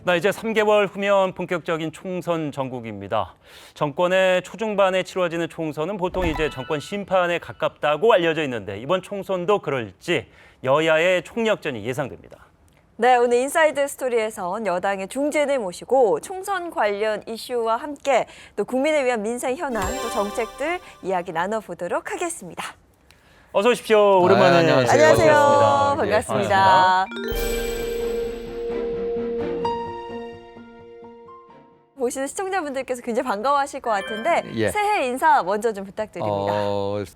나 이제 3개월 후면 본격적인 총선 전국입니다. 정권의 초중반에 치러지는 총선은 보통 이제 정권 심판에 가깝다고 알려져 있는데 이번 총선도 그럴지 여야의 총력전이 예상됩니다. 네, 오늘 인사이드 스토리에선 여당의 중진을 모시고 총선 관련 이슈와 함께 또 국민을 위한 민생 현안, 또 정책들 이야기 나눠보도록 하겠습니다. 어서 오십시오. 오랜만에 안녕하세요. 반갑습니다. 반갑습니다. 보시는 시청자분들께서 굉장히 반가워하실 것 같은데 새해 인사 먼저 좀 부탁드립니다.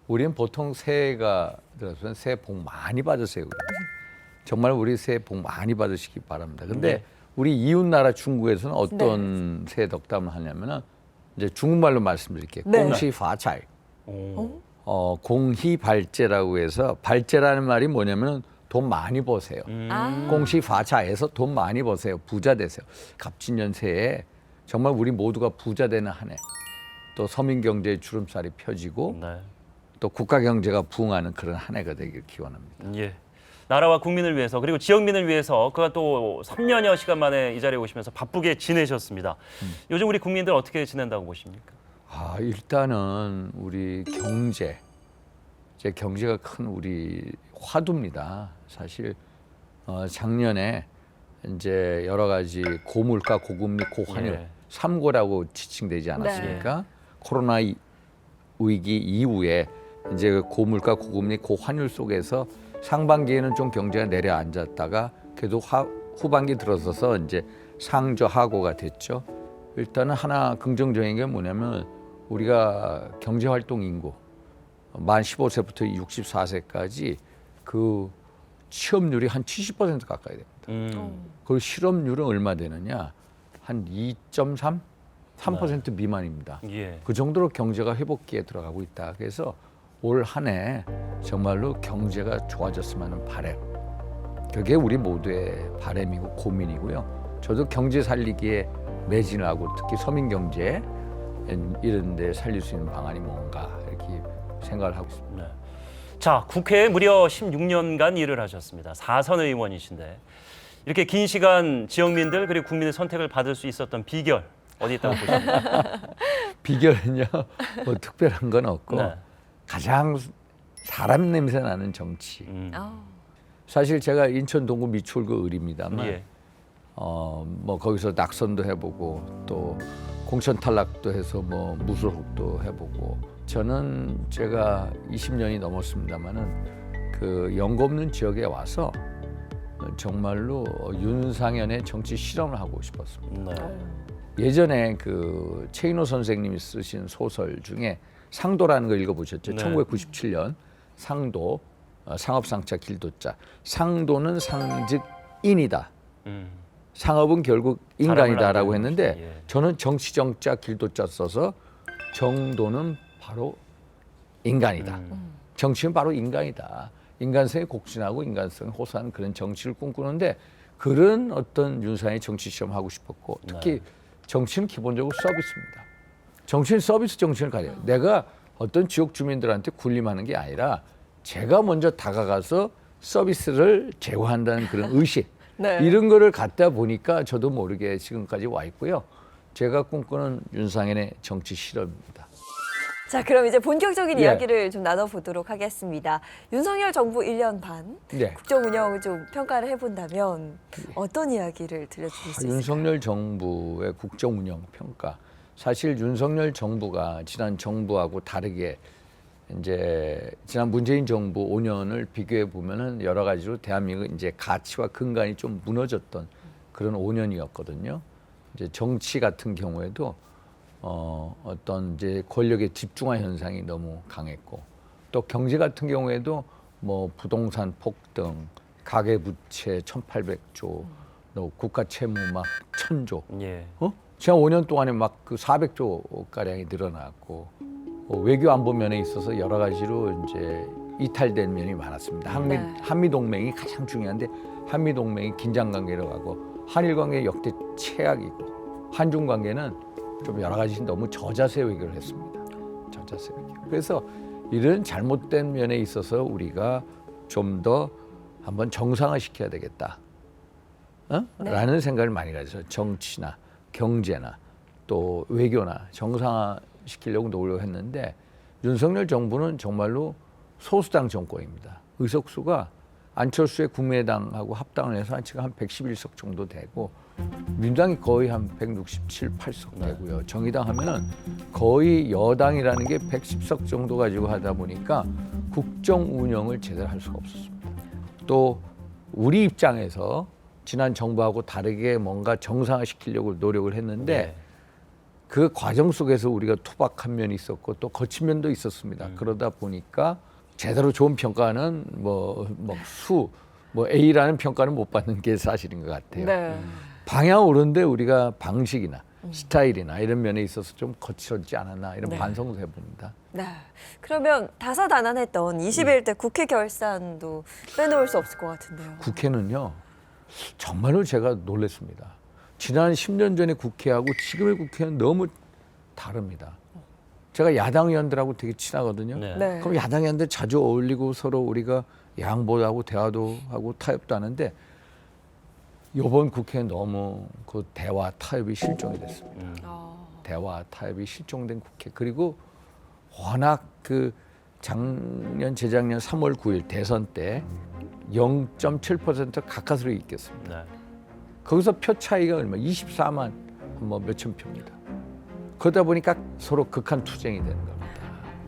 우리는 보통 새해가 들어서는 새해 복 많이 받으세요. 정말 우리 새해 복 많이 받으시기 바랍니다. 근데 우리 이웃 나라 중국에서는 어떤 새해 덕담을 하냐면은 이제 중국말로 말씀드릴게요. 공시 파차이. 공희 발제라고 해서 발제라는 말이 뭐냐면은 돈 많이 버세요. 공시 파차에서 돈 많이 버세요. 부자 되세요. 갑진년 새해 정말 우리 모두가 부자 되는 한 해. 또 서민 경제의 주름살이 펴지고 또 국가 경제가 부흥하는 그런 한 해가 되길 기원합니다. 예. 나라와 국민을 위해서 그리고 지역민을 위해서 그가 또 3년여 시간 만에 이 자리에 오시면서 바쁘게 지내셨습니다. 요즘 우리 국민들 어떻게 지낸다고 보십니까? 일단은 우리 경제, 이제 경제가 큰 우리 화두입니다. 사실 작년에 이제 여러 가지 고물가, 고금리, 고환율 3고라고 지칭되지 않았습니까? 코로나 위기 이후에 이제 고물가, 고금리, 고환율 속에서 상반기에는 좀 경제가 내려앉았다가 그래도 후반기 들어서서 이제 상저하고가 됐죠. 일단은 하나 긍정적인 게 뭐냐면 우리가 경제활동 인구 만 15세부터 64세까지 그 취업률이 한 70% 가까이 됩니다. 그리고 실업률은 얼마 되느냐? 한 2.3? 3% 미만입니다. 그 정도로 경제가 회복기에 들어가고 있다. 그래서 올 한 해 정말로 경제가 좋아졌으면 하는 바람. 그게 우리 모두의 바람이고 고민이고요. 저도 경제 살리기에 매진을 하고 특히 서민 경제 이런 데 살릴 수 있는 방안이 뭔가 이렇게 생각을 하고 있습니다. 네. 자, 국회에 무려 16년간 일을 하셨습니다. 4선 의원이신데 이렇게 긴 시간 지역민들 그리고 국민의 선택을 받을 수 있었던 비결 어디 있다고 보십니까? 비결은요, 뭐 특별한 건 없고 가장 사람 냄새 나는 정치. 사실 제가 인천 동구 미추홀구 을입니다만 뭐 거기서 낙선도 해보고 또 공천 탈락도 해서 뭐 무소속도 해보고 저는 제가 20년이 넘었습니다만은 그 연고 없는 지역에 와서 정말로 윤상현의 정치 실험을 하고 싶었습니다. 예전에 그 최인호 선생님이 쓰신 소설 중에 상도라는 거 읽어보셨죠? 1997년 상도, 상업상자 길도자. 상도는 상즉 인이다. 상업은 결국 인간이다라고 했는데 저는 정치정자 길도자 써서 정도는 바로 인간이다. 정치는 바로 인간이다. 인간성이 곡진하고 인간성이 호소하는 그런 정치를 꿈꾸는데 그런 어떤 윤상의 정치 시험하고 싶었고 특히 정치는 기본적으로 서비스입니다. 정치는 서비스 정치를 가져요. 내가 어떤 지역 주민들한테 군림하는 게 아니라 제가 먼저 다가가서 서비스를 제공한다는 그런 의식 이런 거를 갖다 보니까 저도 모르게 지금까지 와 있고요. 제가 꿈꾸는 윤상현의 정치 실험입니다. 자, 그럼 이제 본격적인 이야기를 좀 나눠보도록 하겠습니다. 윤석열 정부 1년 반 국정 운영을 좀 평가를 해본다면 어떤 이야기를 들려주실 수 있을까요? 윤석열 정부의 국정 운영 평가. 사실 윤석열 정부가 지난 정부하고 다르게 이제 지난 문재인 정부 5년을 비교해 보면은 여러 가지로 대한민국 이제 가치와 근간이 좀 무너졌던 그런 5년이었거든요. 이제 정치 같은 경우에도 어떤 이제 권력의 집중화 현상이 너무 강했고 또 경제 같은 경우에도 뭐 부동산 폭등, 가계 부채 1,800조, 또 국가 채무 막 1,000조. 지난 5년 동안에 막 그 400조 가량이 늘어났고 외교 안보 면에 있어서 여러 가지로 이제 이탈된 면이 많았습니다. 한미 동맹이 가장 중요한데 한미 동맹이 긴장 관계로 가고 한일 관계 역대 최악이고 한중 관계는 좀 여러 가지 너무 저자세 외교를 했습니다. 저자세 외교. 그래서 이런 잘못된 면에 있어서 우리가 좀 더 한번 정상화 시켜야 되겠다. 네. 라는 생각을 많이 가져서 정치나 경제나 또 외교나 정상화시키려고 노력을 했는데 윤석열 정부는 정말로 소수당 정권입니다. 의석수가 안철수의 국민의당하고 합당을 해서 지금 한 111석 정도 되고 민주당이 거의 한 167, 8석 되고요. 정의당 하면은 거의 여당이라는 게 110석 정도 가지고 하다 보니까 국정 운영을 제대로 할 수가 없었습니다. 또 우리 입장에서 지난 정부하고 다르게 뭔가 정상화시키려고 노력을 했는데 그 과정 속에서 우리가 투박한 면이 있었고 또 거친 면도 있었습니다. 그러다 보니까 제대로 좋은 평가는 뭐 A라는 평가는 못 받는 게 사실인 것 같아요. 네. 방향 오른데 우리가 방식이나 스타일이나 이런 면에 있어서 좀 거칠었지 않았나 이런 반성도 해봅니다. 네. 그러면 다사다난했던 21대 국회 결산도 빼놓을 수 없을 것 같은데요. 국회는요, 정말로 제가 놀랐습니다. 지난 10년 전의 국회하고 지금의 국회는 너무 다릅니다. 제가 야당 의원들하고 되게 친하거든요. 네. 그럼 야당 의원들 자주 어울리고 서로 우리가 양보도 하고 대화도 하고 타협도 하는데 이번 국회는 너무 그 대화 타협이 실종이 됐습니다. 대화 타협이 실종된 국회. 그리고 워낙 그 작년 재작년 3월 9일 대선 때 0.7% 가까스로 이겼습니다. 거기서 표 차이가 얼마? 24만 뭐 몇천 표입니다. 그러다 보니까 서로 극한 투쟁이 되는 겁니다.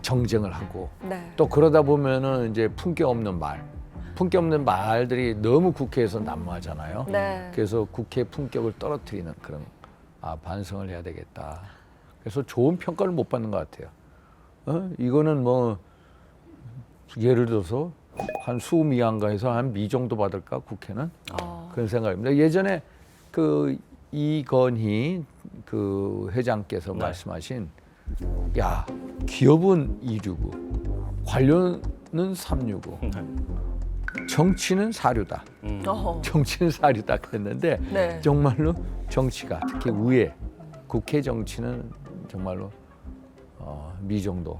정쟁을 하고 또 그러다 보면은 이제 품격 없는 말들이 너무 국회에서 난무하잖아요. 그래서 국회 품격을 떨어뜨리는 그런 반성을 해야 되겠다. 그래서 좋은 평가를 못 받는 것 같아요. 이거는 뭐 예를 들어서 한 수미양가에서 한 미 정도 받을까 국회는 그런 생각입니다. 예전에 그 이건희 그 회장께서 말씀하신 야 기업은 2류고 관료는 3류고 정치는 4류다. 정치는 4류다 그랬는데 정말로 정치가 특히 위에 국회 정치는 정말로 미 정도.